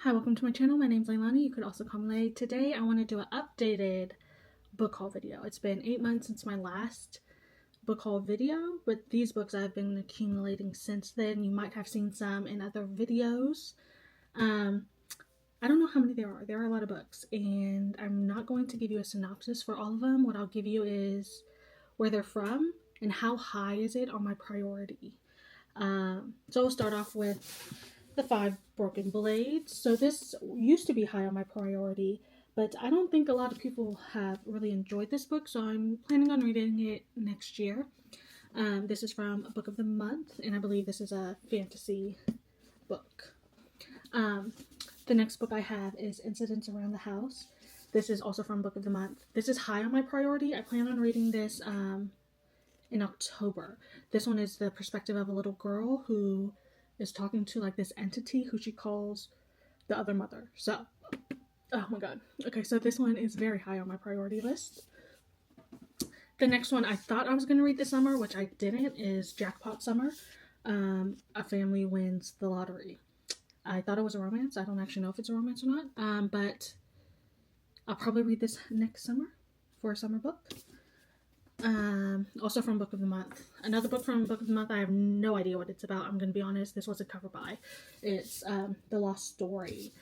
Hi, welcome to my channel. My name's Leilani. You could also call me Lay. Today I want to do an updated book haul video. It's been 8 months since my last book haul video, but these books I've been accumulating since then. You might have seen some in other videos. I don't know how many there are. There are a lot of books, and I'm not going to give you a synopsis for all of them. What I'll give you is where they're from and how high is it on my priority. So we'll start off with The Five Broken Blades. So this used to be high on my priority, but I don't think a lot of people have really enjoyed this book, so I'm planning on reading it next year. This is from Book of the Month, and I believe this is a fantasy book. The next book I have is Incidents Around the House. This is also from Book of the Month. This is high on my priority. I plan on reading this in October. This one is the perspective of a little girl who is talking to like this entity who she calls the other mother. So, oh my god. Okay, so this one is very high on my priority list. The next one I thought I was going to read this summer, which I didn't, is Jackpot Summer. A family wins the lottery. I thought it was a romance. I don't actually know if it's a romance or not, but I'll probably read this next summer for a summer book. Also from Book of the Month. Another book from Book of the Month, I have no idea what it's about. I'm going to be honest, this was a cover by. It's The Lost Story.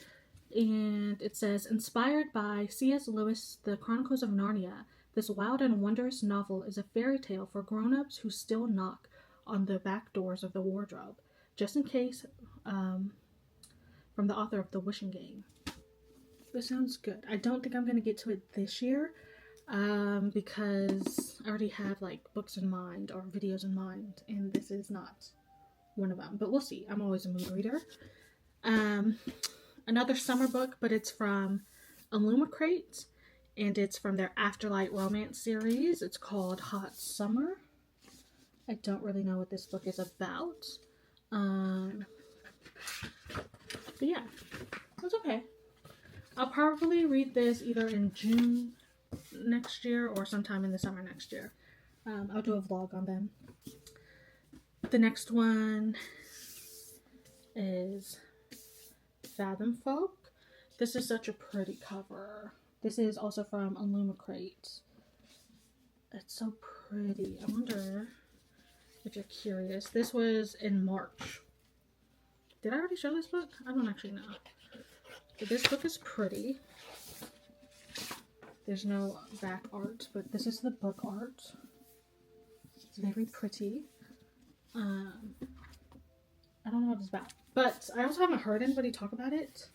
And it says, inspired by C.S. Lewis' The Chronicles of Narnia, this wild and wondrous novel is a fairy tale for grown-ups who still knock on the back doors of the wardrobe, just in case, from the author of The Wishing Game. This sounds good. I don't think I'm going to get to it this year, because I already have like books in mind or videos in mind, and this is not one of them, but we'll see. I'm always a mood reader. Another summer book, but it's from Illumicrate, and it's from their Afterlight romance series. It's called Hot Summer. I don't really know what this book is about, but yeah, it's okay. I'll probably read this either in June next year or sometime in the summer next year. I'll do a vlog on them. The next one is Fathom Folk. This is such a pretty cover. This is also from Illumicrate. It's so pretty. I wonder if you're curious. This was in March. Did I already show this book? I don't actually know. But this book is pretty. There's no back art, but this is the book art. It's very pretty. I don't know what it's about, but I also haven't heard anybody talk about it.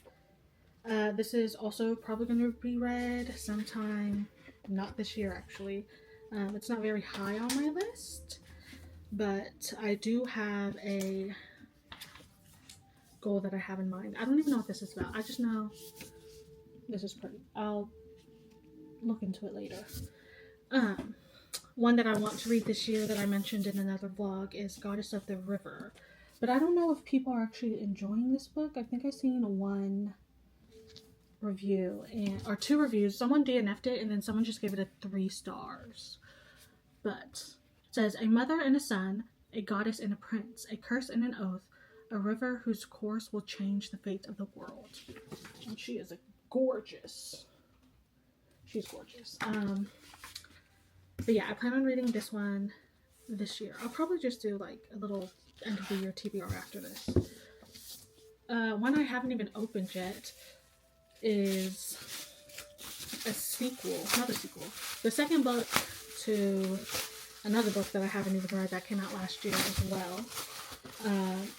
This is also probably going to be read sometime, not this year actually. It's not very high on my list, but I do have a goal that I have in mind. I don't even know what this is about. I just know this is pretty. I'll look into it later. One that I want to read this year that I mentioned in another vlog is Goddess of the River, but I don't know if people are actually enjoying this book. I think I've seen one review or two reviews. Someone DNF'd it and then someone just gave it a 3 stars. But it says, a mother and a son, a goddess and a prince, a curse and an oath, a river whose course will change the fate of the world. And she is gorgeous. She's gorgeous. But yeah, I plan on reading this one this year. I'll probably just do like a little end of the year TBR after this. One I haven't even opened yet is a sequel, not a sequel, the second book to another book that I haven't even read that came out last year as well.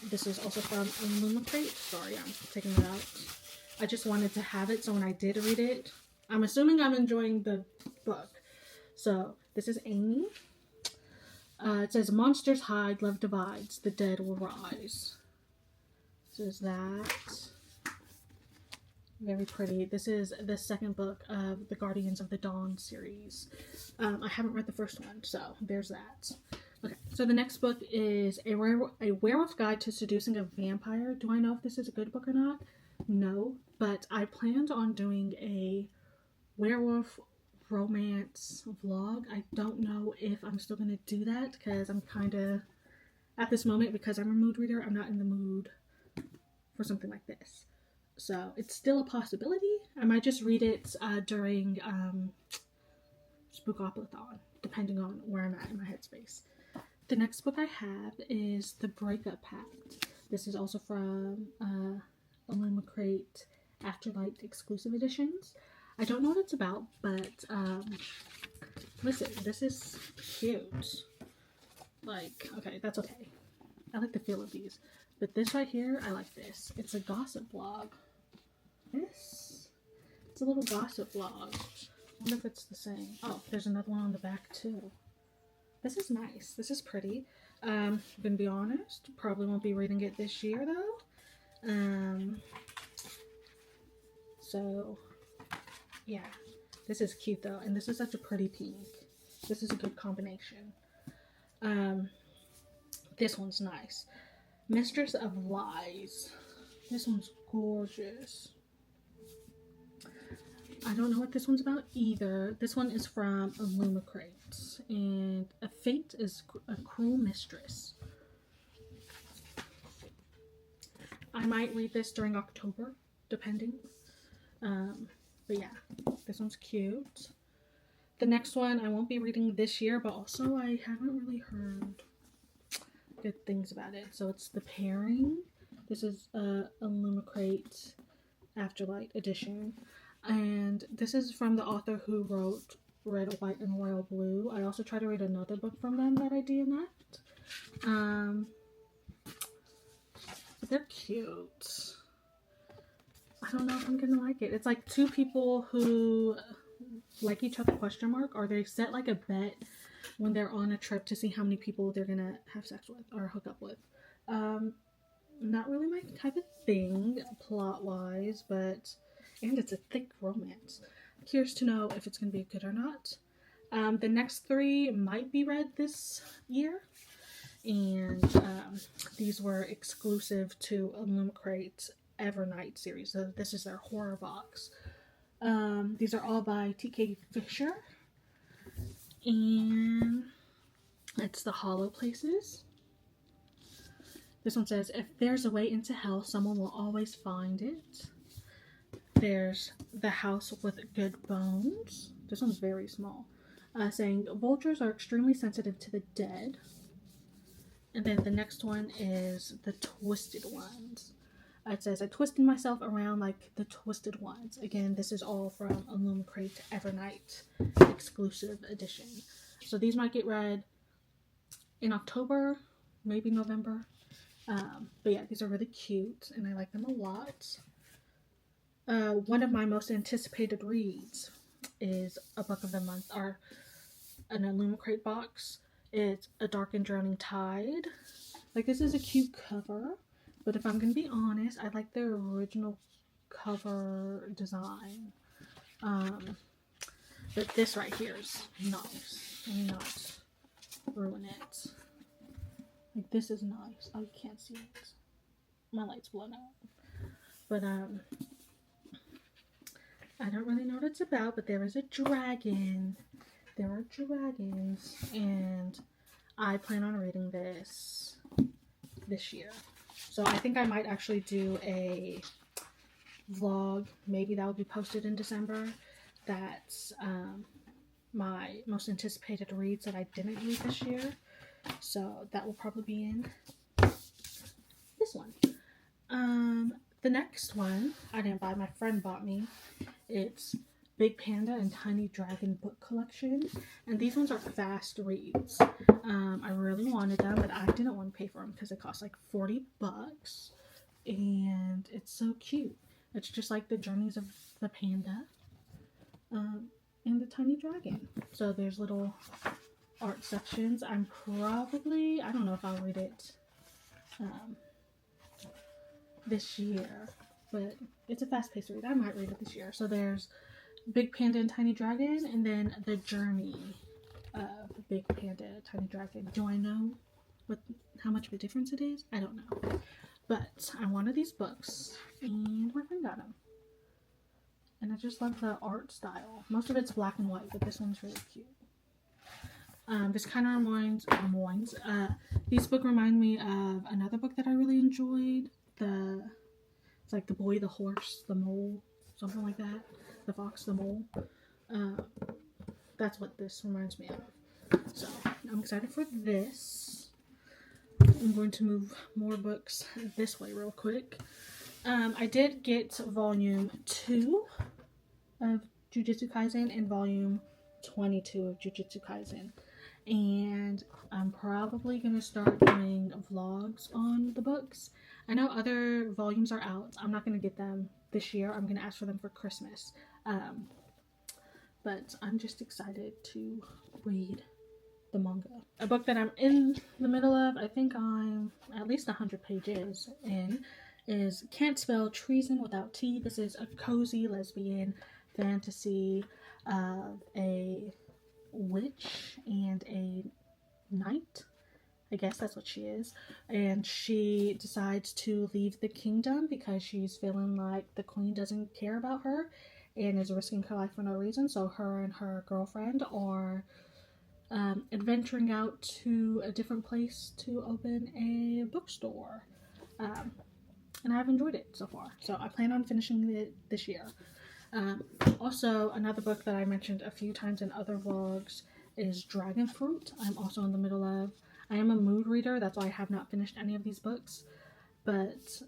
This is also from Illumicrate. Sorry, I'm taking it out. I just wanted to have it so when I did read it, I'm assuming I'm enjoying the book. So this is Amy. It says, monsters hide, love divides, the dead will rise. This is that. Very pretty. This is the second book of the Guardians of the Dawn series. I haven't read the first one, so there's that. Okay, so the next book is a Werewolf Guide to Seducing a Vampire. Do I know if this is a good book or not? No, but I planned on doing a werewolf romance vlog. I don't know if I'm still going to do that because I'm kind of, at this moment, because I'm a mood reader, I'm not in the mood for something like this. So it's still a possibility. I might just read it during Spookopolython, depending on where I'm at in my headspace. The next book I have is The Breakup Pact. This is also from Illumicrate Afterlight exclusive editions. I don't know what it's about, but listen, this is cute. Like, okay, that's okay. I like the feel of these. But this right here, I like this. It's a gossip blog. This? It's a little gossip blog. I wonder if it's the same. Oh, there's another one on the back too. This is nice. This is pretty. I'm gonna be honest, probably won't be reading it this year though. So yeah, this is cute though, and this is such a pretty pink. This is a good combination. This one's nice. Mistress of Lies. This one's gorgeous. I don't know what this one's about either. This one is from Illumicrate, and a fate is a cruel mistress. I might read this during October, depending. But yeah, this one's cute. The next one I won't be reading this year, but also I haven't really heard good things about it. So it's The Pairing. This is a Illumicrate Afterlight edition. And this is from the author who wrote Red, White, and Royal Blue. I also tried to read another book from them that I DNF'd. But they're cute. I don't know if I'm gonna like it. It's like two people who like each other, question mark, or they set like a bet when they're on a trip to see how many people they're gonna have sex with or hook up with. Not really my type of thing plot-wise, but and it's a thick romance. Curious to know if it's gonna be good or not. The next three might be read this year, and these were exclusive to Illumicrate Evernight series. So this is their horror box. These are all by T.K. Fisher, and it's The Hollow Places. This one says, if there's a way into hell, someone will always find it. There's The House with Good Bones. This one's very small. Saying, vultures are extremely sensitive to the dead. And then the next one is The Twisted Ones. It says, I twisted myself around like the twisted ones. Again, this is all from Illumicrate Evernight exclusive edition. So these might get read in October, maybe November. But yeah, these are really cute and I like them a lot. One of my most anticipated reads is a book of the month, or an Illumicrate box. It's A Dark and Drowning Tide. Like, this is a cute cover. But if I'm going to be honest, I like their original cover design. But this right here is nice. Let me not ruin it. Like, this is nice. Oh, you can't see it. My light's blown out. But, I don't really know what it's about, but there is a dragon. There are dragons. And I plan on reading this year. So I think I might actually do a vlog. Maybe that will be posted in December. That's my most anticipated reads that I didn't read this year. So that will probably be in this one. The next one I didn't buy. My friend bought me. It's Big Panda and Tiny Dragon book collection, and these ones are fast reads. I really wanted them, but I didn't want to pay for them because it cost like $40, and it's so cute. It's just like the journeys of the panda and the tiny dragon. So there's little art sections. I don't know if I'll read it this year, but it's a fast-paced read. I might read it this year. So there's Big Panda and Tiny Dragon, and then The Journey of Big Panda, Tiny Dragon. Do I know how much of a difference it is? I don't know. But I wanted these books, and my friend got them. And I just love the art style. Most of it's black and white, but this one's really cute. This kind of reminds these books remind me of another book that I really enjoyed, the It's like The Boy, the Horse, the Mole, something like that. The Fox, the Mole. That's what this reminds me of. So I'm excited for this. I'm going to move more books this way real quick. I did get volume 2 of Jujutsu Kaisen and volume 22 of Jujutsu Kaisen. And I'm probably going to start doing vlogs on the books. I know other volumes are out. I'm not going to get them this year. I'm going to ask for them for Christmas. But I'm just excited to read the manga. A book that I'm in the middle of, I think I'm at least 100 pages in, is Can't Spell Treason Without T. This is a cozy lesbian fantasy of a witch and a knight. I guess that's what she is. And she decides to leave the kingdom because she's feeling like the queen doesn't care about her and is risking her life for no reason. So her and her girlfriend are adventuring out to a different place to open a bookstore. And I've enjoyed it so far. So I plan on finishing it this year. Also, another book that I mentioned a few times in other vlogs is Dragon Fruit. I'm also in the middle of. I am a mood reader, that's why I have not finished any of these books. But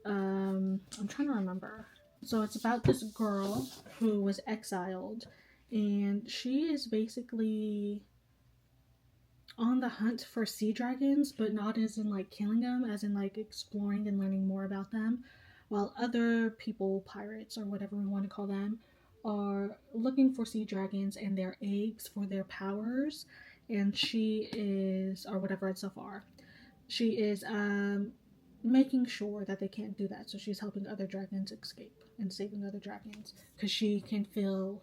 I'm trying to remember. So it's about this girl who was exiled, and she is basically on the hunt for sea dragons, but not as in like killing them, as in like exploring and learning more about them, while other people, pirates or whatever we want to call them, are looking for sea dragons and their eggs for their powers. And she is, or whatever it's so far, she is making sure that they can't do that. So she's helping other dragons escape and saving other dragons because she can feel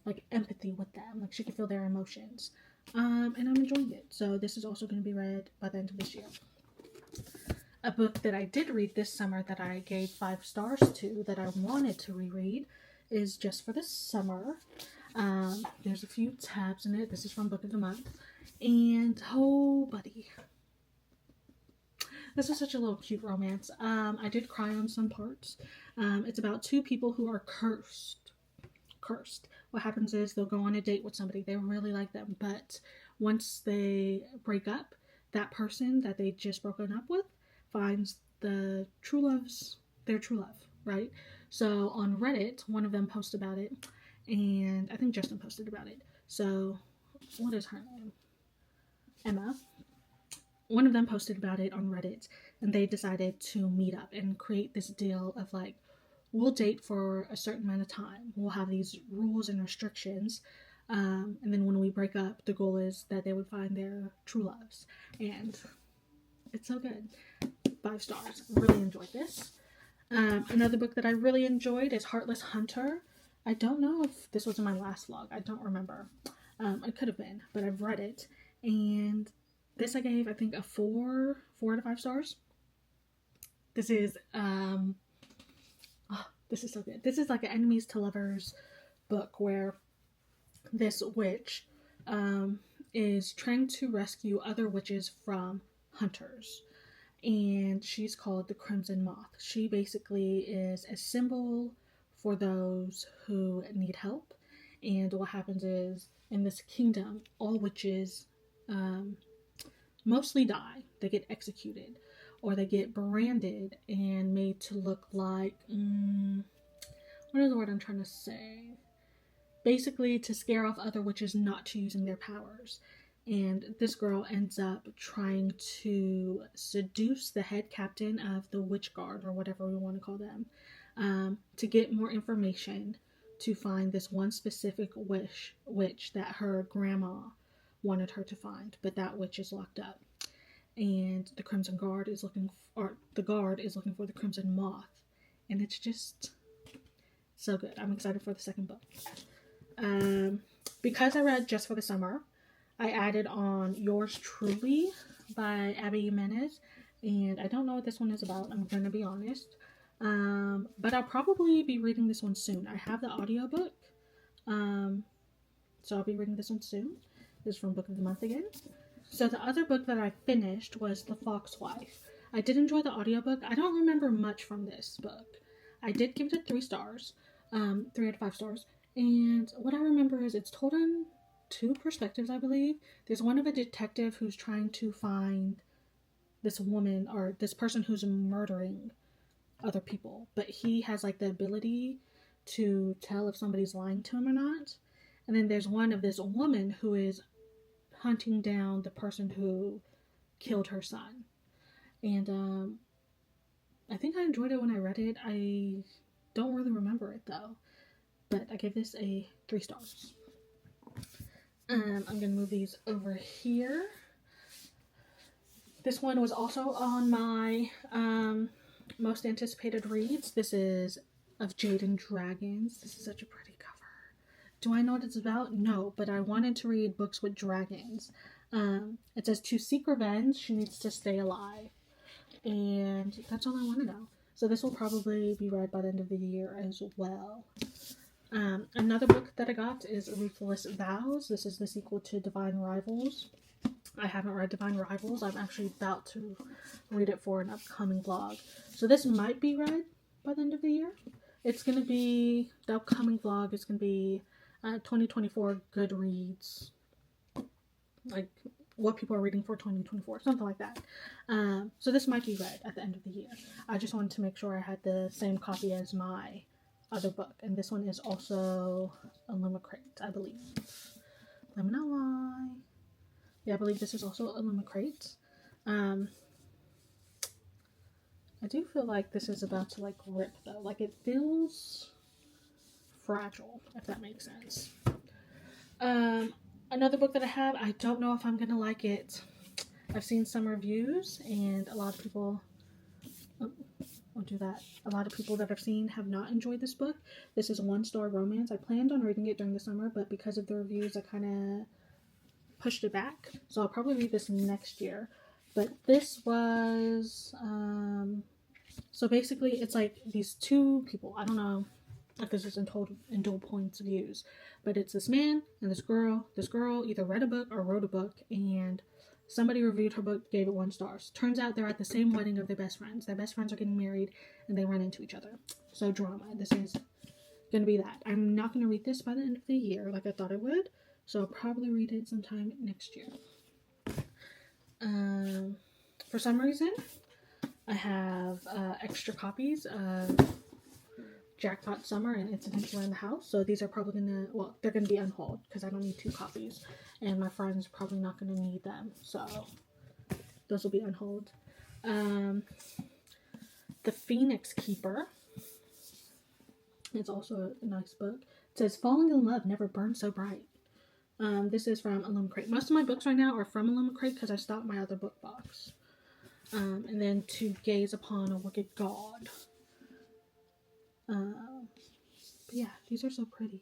like empathy with them, like she can feel their emotions. And I'm enjoying it. So this is also going to be read by the end of this year. A book that I did read this summer that I gave 5 stars to, that I wanted to reread, is Just for the Summer. There's a few tabs in it. This is from Book of the Month. And oh buddy, this is such a little cute romance. I did cry on some parts. It's about 2 people who are cursed. What happens is they'll go on a date with somebody, they really like them, but once they break up, that person that they just broken up with finds their true love, right? So on Reddit, one of them posted about it, and I think Justin posted about it. So what is her name? Emma. One of them posted about it on Reddit, and they decided to meet up and create this deal of like, we'll date for a certain amount of time. We'll have these rules and restrictions. And then when we break up, the goal is that they would find their true loves. And it's so good. 5 stars. Really enjoyed this. Another book that I really enjoyed is Heartless Hunter. I don't know if this was in my last vlog. I don't remember. It could have been, but I've read it. And this I gave, I think, a 4 to 5 stars. This is, this is so good. This is like an enemies to lovers book where this witch is trying to rescue other witches from hunters. And she's called the Crimson Moth. She basically is a symbol for those who need help. And what happens is, in this kingdom, all witches mostly die. They get executed, or they get branded and made to look like, what is the word I'm trying to say? Basically to scare off other witches not to using their powers. And this girl ends up trying to seduce the head captain of the witch guard, or whatever we want to call them, to get more information to find this one specific witch that her grandma wanted her to find, but that witch is locked up. And the Crimson Guard is looking for the Crimson Moth. And it's just so good. I'm excited for the second book. Because I read Just for the Summer, I added on Yours Truly by Abby Jimenez. And I don't know what this one is about, I'm going to be honest. But I'll probably be reading this one soon. I have the audiobook. So I'll be reading this one soon. This is from Book of the Month again. So the other book that I finished was The Fox Wife. I did enjoy the audiobook. I don't remember much from this book. I did give it 3 stars, 3 out of 5 stars. And what I remember is it's told in 2 perspectives, I believe. There's one of a detective who's trying to find this woman or this person who's murdering other people, but he has like the ability to tell if somebody's lying to him or not. And then there's one of this woman who is hunting down the person who killed her son. And I think I enjoyed it when I read it. I don't really remember it though, but I give this a 3 stars. I'm gonna move these over here. This one was also on my most anticipated reads. This is Of Jade and Dragons. This is such a pretty cover. Do I know what it's about? No, but I wanted to read books with dragons. It says to seek revenge, she needs to stay alive. And that's all I want to know. So this will probably be read by the end of the year as well. Another book that I got is Ruthless Vows. This is the sequel to Divine Rivals. I haven't read Divine Rivals. I'm actually about to read it for an upcoming vlog. So this might be read by the end of the year. It's going to be, the upcoming vlog is going to be 2024 Goodreads. Like what people are reading for 2024, something like that. So this might be read at the end of the year. I just wanted to make sure I had the same copy as my other book. And this one is also Illumicrate, I believe. Let me not lie. Yeah, I believe this is also Illumicrate. I do feel like this is about to like rip though. Like it feels fragile, if that makes sense. Another book that I have, I don't know if I'm gonna like it. I've seen some reviews and a lot of people won't do that. A lot of people that I've seen have not enjoyed this book. This is One Star Romance. I planned on reading it during the summer, but because of the reviews, I kind of pushed it back. So I'll probably read this next year. But this was, so basically it's like these 2 people. I don't know if this is in dual points of views, but it's this man and this girl. This girl either read a book or wrote a book, and somebody reviewed her book, gave it 1 star. Turns out they're at the same wedding of their best friends. Their best friends are getting married, and they run into each other. So drama. This is going to be that. I'm not going to read this by the end of the year like I thought I would. So I'll probably read it sometime next year. For some reason, I have extra copies of Jackpot Summer and Incidents Around the House. So these are probably gonna, well, they're gonna be unhauled because I don't need 2 copies, and my friends are probably not gonna need them. So those will be unhauled. The Phoenix Keeper. It's also a nice book. It says, Falling in Love Never Burned So Bright. This is from Illumicrate. Most of my books right now are from Illumicrate because I stopped my other book box. And then To Gaze Upon a Wicked God. But yeah, these are so pretty.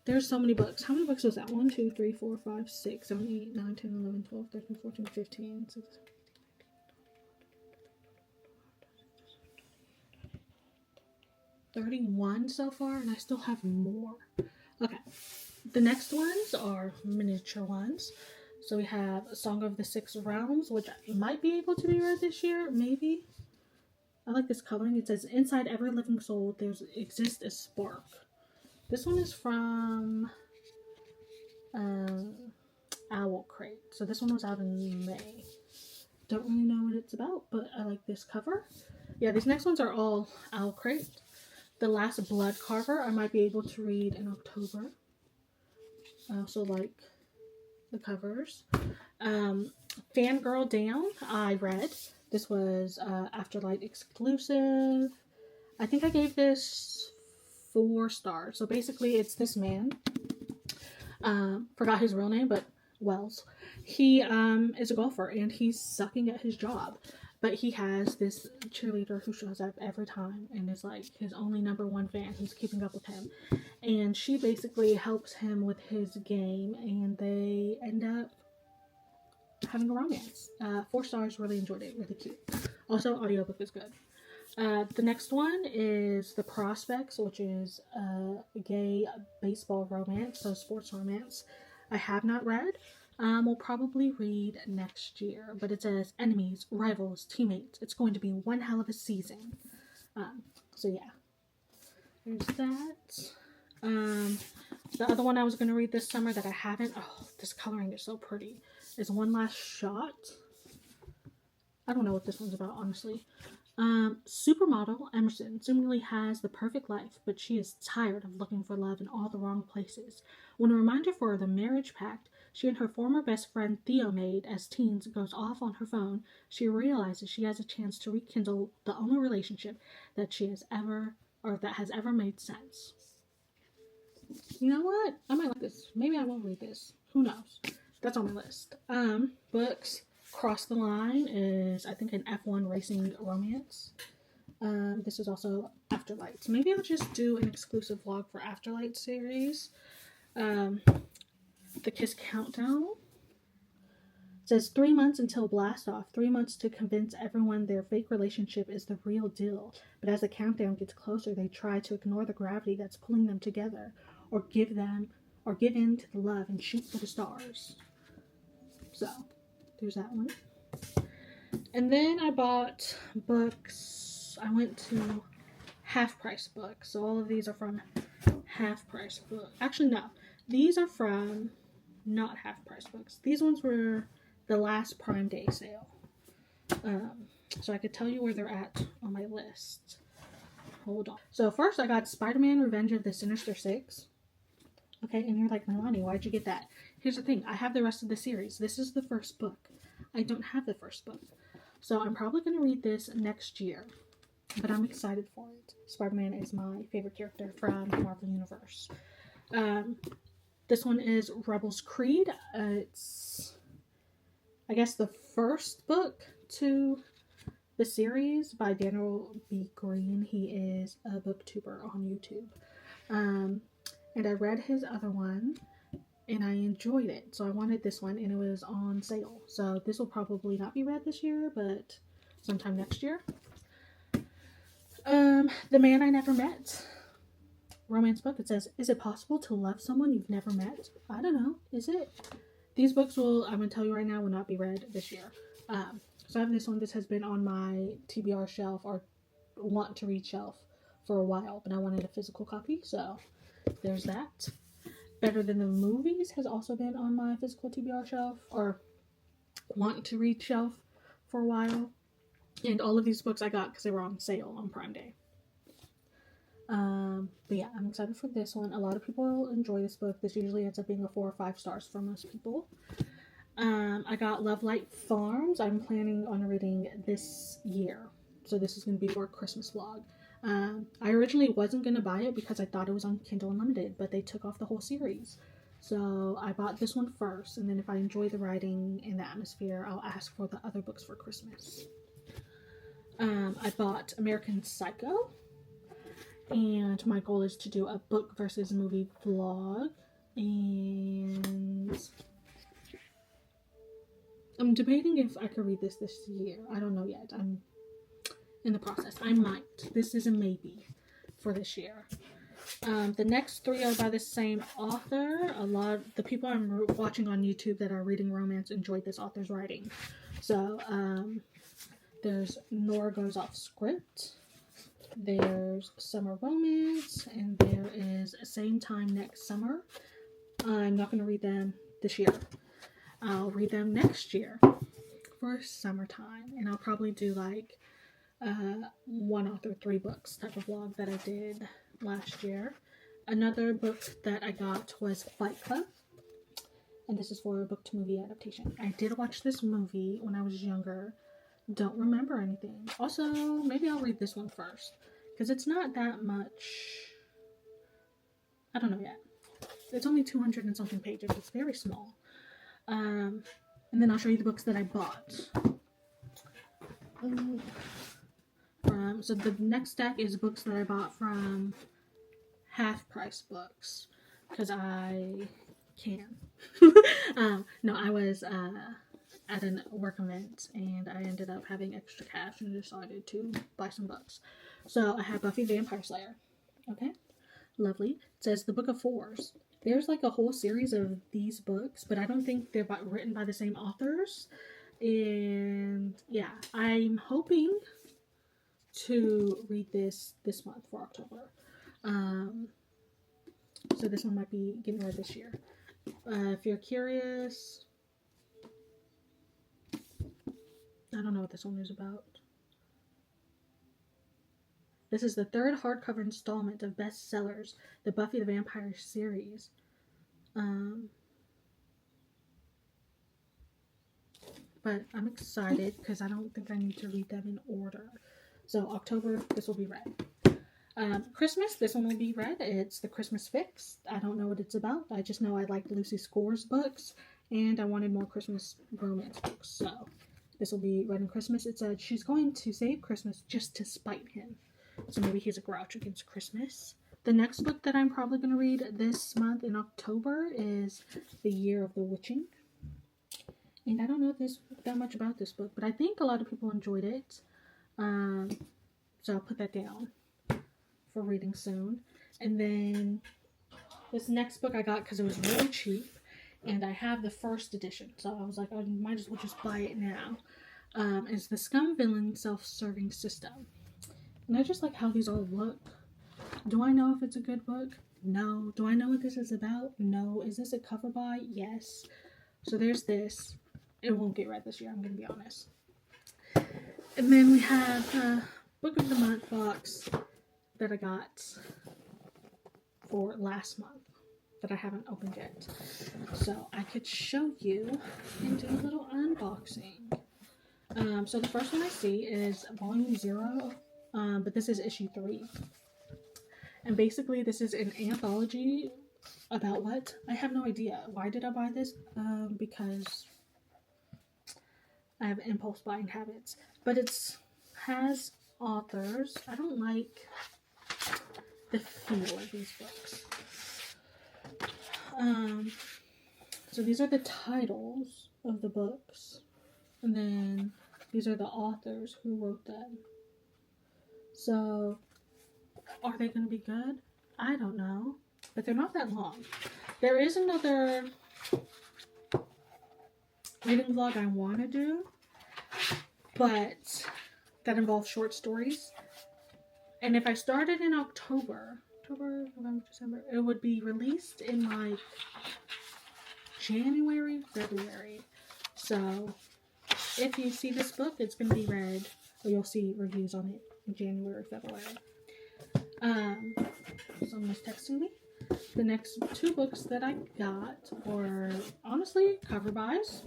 There's so many books. How many books was that? 1, 2, 3, 4, 5, 6, 7, 8, 9, 10, 11, 12, 13, 14, 15, 16, 31 so far, and I still have more. Okay. The next ones are miniature ones. So we have Song of the Six Realms, which might be able to be read this year, maybe. I like this coloring. It says, inside every living soul, there exists a spark. This one is from Owl Crate. So this one was out in May. Don't really know what it's about, but I like this cover. Yeah, these next ones are all Owl Crate. The Last Blood Carver, I might be able to read in October. I also like the covers. Fangirl Down, I read. This was Afterlight exclusive. I think I gave this 4 stars. So basically it's this man. Forgot his real name, but Wells. He is a golfer and he's sucking at his job. But he has this cheerleader who shows up every time and is like his only #1 fan who's keeping up with him. And she basically helps him with his game and they end up having a romance. 4 stars, really enjoyed it, really cute. Also, audiobook is good. The next one is The Prospects, which is a gay baseball romance, so sports romance. I have not read. We'll probably read next year, but it says enemies, rivals, teammates. It's going to be one hell of a season. So yeah, there's that. The other one I was going to read this summer that I haven't, oh, this coloring is so pretty, is One Last Shot. I don't know what this one's about, honestly. Supermodel Emerson seemingly has the perfect life, but she is tired of looking for love in all the wrong places. When a reminder for the marriage pact she and her former best friend Theo made as teens goes off on her phone, she realizes she has a chance to rekindle the only relationship that has ever made sense. You know what? I might like this. Maybe I won't read this. Who knows? That's on my list. Books. Cross the Line is, I think, an F1 racing romance. This is also Afterlights. Maybe I'll just do an exclusive vlog for Afterlight series. The Kiss Countdown. It says 3 months until blast off. 3 months to convince everyone their fake relationship is the real deal. But as the countdown gets closer, they try to ignore the gravity that's pulling them together, or give in to the love and shoot for the stars. So, there's that one. And then I bought books. I went to Half Price Books. So all of these are from Half Price Books. Actually, no. These are from not Half Price Books. These ones were the last Prime Day sale. So I could tell you where they're at on my list. Hold on. So first I got Spider-Man Revenge of the Sinister Six. Okay, and you're like, Milani, why'd you get that? Here's the thing. I have the rest of the series. This is the first book. I don't have the first book. So I'm probably going to read this next year. But I'm excited for it. Spider-Man is my favorite character from the Marvel Universe. This one is Rebels Creed. It's, I guess, the first book to the series by Daniel B. Green. He is a booktuber on YouTube. And I read his other one, and I enjoyed it. So I wanted this one, and it was on sale. So this will probably not be read this year, but sometime next year. The Man I Never Met. Romance book. It says, is it possible to love someone you've never met? I don't know. Is it? These books will, I'm going to tell you right now, will not be read this year. So I have this one. This has been on my TBR shelf, or want to read shelf, for a while, but I wanted a physical copy, so there's that. Better Than the Movies has also been on my physical TBR shelf, or want to read shelf, for a while. And all of these books I got because they were on sale on Prime Day. But yeah, I'm excited for this one. A lot of people enjoy this book. This usually ends up being a 4 or 5 stars for most people. I got Love Light Farms. I'm planning on reading this year. So this is going to be for a Christmas vlog. I originally wasn't going to buy it because I thought it was on Kindle Unlimited, but they took off the whole series. So I bought this one first, and then if I enjoy the writing and the atmosphere, I'll ask for the other books for Christmas. I bought American Psycho, and my goal is to do a book versus movie vlog, and I'm debating if I could read this year. I don't know yet. I'm in the process. I might. This is a maybe for this year. The next 3 are by the same author. A lot of the people I'm watching on YouTube that are reading romance enjoyed this author's writing. So, there's Nora Goes Off Script. There's Summer Romance, and there is Same Time Next Summer. I'm not going to read them this year. I'll read them next year for summertime, and I'll probably do like 1 author 3 books type of vlog that I did last year. Another book that I got was Fight Club, and this is for a book to movie adaptation. I did watch this movie when I was younger. Don't remember anything. Also, maybe I'll read this one first, because it's not that much. I don't know yet. It's only 200 and something pages. It's very small. And then I'll show you the books that I bought. So the next stack is books that I bought from Half Price Books, because I can. No, I was at a work event, and I ended up having extra cash and decided to buy some books. So I have Buffy Vampire Slayer. Okay, lovely. It says The Book of Fours. There's like a whole series of these books, but I don't think they're written by the same authors. And yeah, I'm hoping to read this month for October. So this one might be getting read this year. If you're curious, I don't know what this one is about. This is the third hardcover installment of bestsellers, the Buffy the Vampire series. But I'm excited because I don't think I need to read them in order. So October, this will be read. Christmas, this one will be read. It's The Christmas Fix. I don't know what it's about. I just know I liked Lucy Score's books, and I wanted more Christmas romance books. So this will be read in Christmas. It said she's going to save Christmas just to spite him. So maybe he's a grouch against Christmas. The next book that I'm probably going to read this month in October is The Year of the Witching. And I don't know that much about this book, but I think a lot of people enjoyed it. So I'll put that down for reading soon. And then this next book I got because it was really cheap, and I have the first edition, so I was like, I might as well just buy it now. It's The Scum Villain Self-Serving System. And I just like how these all look. Do I know if it's a good book? No. Do I know what this is about? No. Is this a cover buy? Yes. So there's this. It won't get read this year, I'm going to be honest. And then we have a Book of the Month box that I got for last month that I haven't opened yet. So I could show you and do a little unboxing. So the first one I see is Volume 0, but this is issue 3. And basically this is an anthology about what? I have no idea. Why did I buy this? Because I have impulse buying habits. But it has authors. I don't like the feel of these books. So these are the titles of the books. And then these are the authors who wrote them. So are they going to be good? I don't know. But they're not that long. There is another reading vlog I want to do, but that involves short stories. And if I started in October, November, December, it would be released in like January, February. So if you see this book, it's going to be read, or you'll see reviews on it in January, February. Someone's texting me. The next 2 books that I got were honestly cover buys,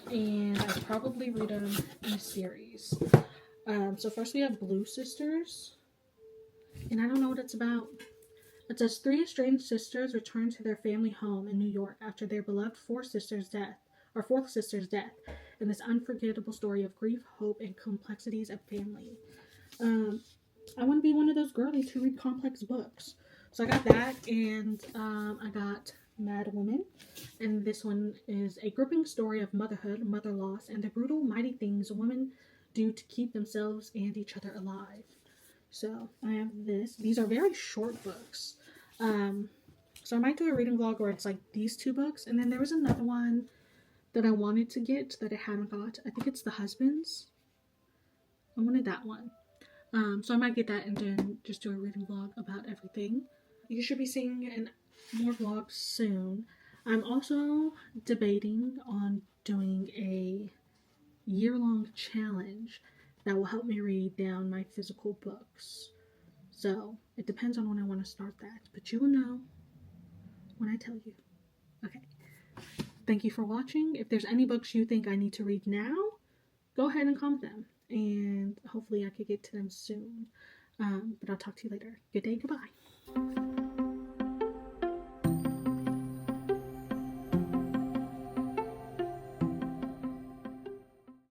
and I'd probably read them in a series. So first we have Blue Sisters, and I don't know what it's about. It says 3 estranged sisters return to their family home in New York after their beloved fourth sister's death, in this unforgettable story of grief, hope, and complexities of family. I want to be one of those girlies who read complex books. So I got that, and I got Mad Woman, and this one is a gripping story of motherhood, mother loss, and the brutal, mighty things women do to keep themselves and each other alive. So I have this. These are very short books. So I might do a reading vlog where it's like these 2 books, and then there was another one that I wanted to get that I hadn't got. I think it's The Husbands. I wanted that one. So I might get that and then just do a reading vlog about everything. You should be seeing more vlogs soon. I'm also debating on doing a year-long challenge that will help me read down my physical books. So it depends on when I want to start that, but you will know when I tell you. Okay. Thank you for watching. If there's any books you think I need to read now, go ahead and comment them, and hopefully I could get to them soon. But I'll talk to you later. Good day, goodbye.